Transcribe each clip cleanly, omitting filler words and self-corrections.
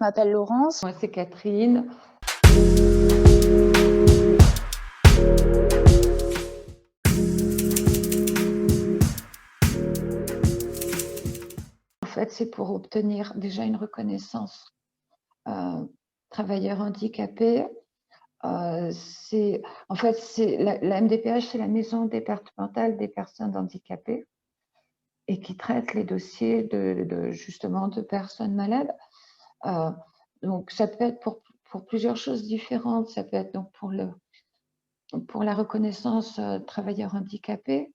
m'appelle Laurence. Moi, c'est Catherine. En fait, c'est pour obtenir déjà une reconnaissance travailleur handicapé. En fait, la MDPH, c'est la Maison départementale des personnes handicapées et qui traite les dossiers justement de personnes malades. Donc, ça peut être pour plusieurs choses différentes. Ça peut être donc pour la reconnaissance travailleur handicapé,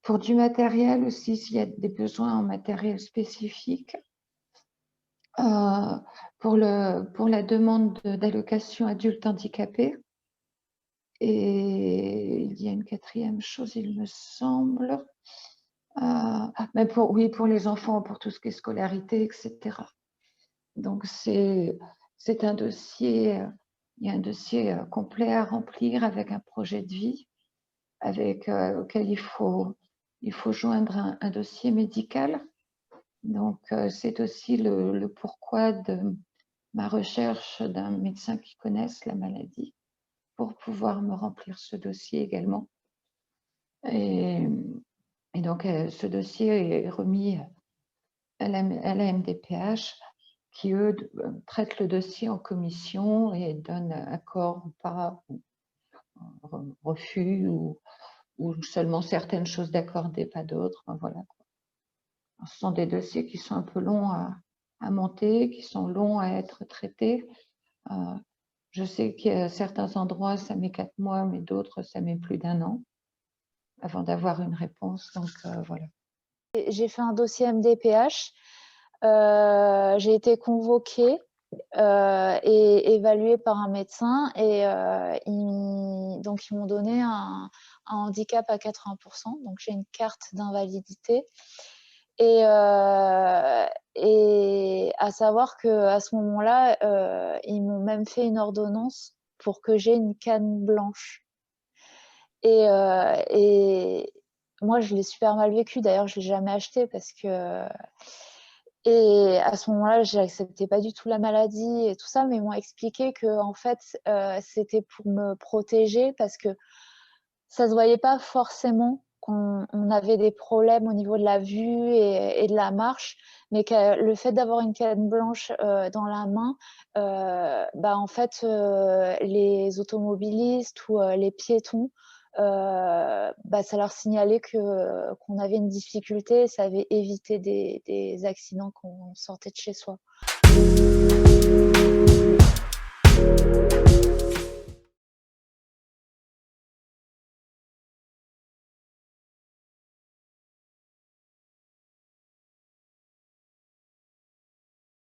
pour du matériel aussi, s'il y a des besoins en matériel spécifique, pour la demande d'allocation adulte handicapé. Et il y a une quatrième chose, il me semble, mais pour les enfants, pour tout ce qui est scolarité, etc. Donc, c'est un dossier, il y a un dossier complet à remplir avec un projet de vie, auquel il faut joindre un dossier médical. Donc, c'est aussi le pourquoi de ma recherche d'un médecin qui connaisse la maladie pour pouvoir me remplir ce dossier également. Et donc, ce dossier est remis à la MDPH qui, eux, traitent le dossier en commission et donnent accord ou pas, refus ou seulement certaines choses d'accordées, pas d'autres. Voilà. Ce sont des dossiers qui sont un peu longs à monter, qui sont longs à être traités. Je sais qu'à certains endroits, ça met 4 mois, mais d'autres, ça met plus d'1 an avant d'avoir une réponse. Donc, voilà. J'ai fait un dossier MDPH. J'ai été convoquée et évaluée par un médecin. Et donc, ils m'ont donné un handicap à 80%. Donc, j'ai une carte d'invalidité. Et à savoir qu'à ce moment-là, ils m'ont même fait une ordonnance pour que j'aie une canne blanche. Et moi, je l'ai super mal vécu. D'ailleurs, je ne l'ai jamais acheté parce que... Et à ce moment-là, je n'acceptais pas du tout la maladie et tout ça, mais ils m'ont expliqué que en fait, c'était pour me protéger parce que ça ne se voyait pas forcément qu'on avait des problèmes au niveau de la vue et de la marche, mais que le fait d'avoir une canne blanche dans la main, en fait, les automobilistes ou les piétons, ça leur signalait qu'on avait une difficulté et ça avait évité des accidents quand on sortait de chez soi.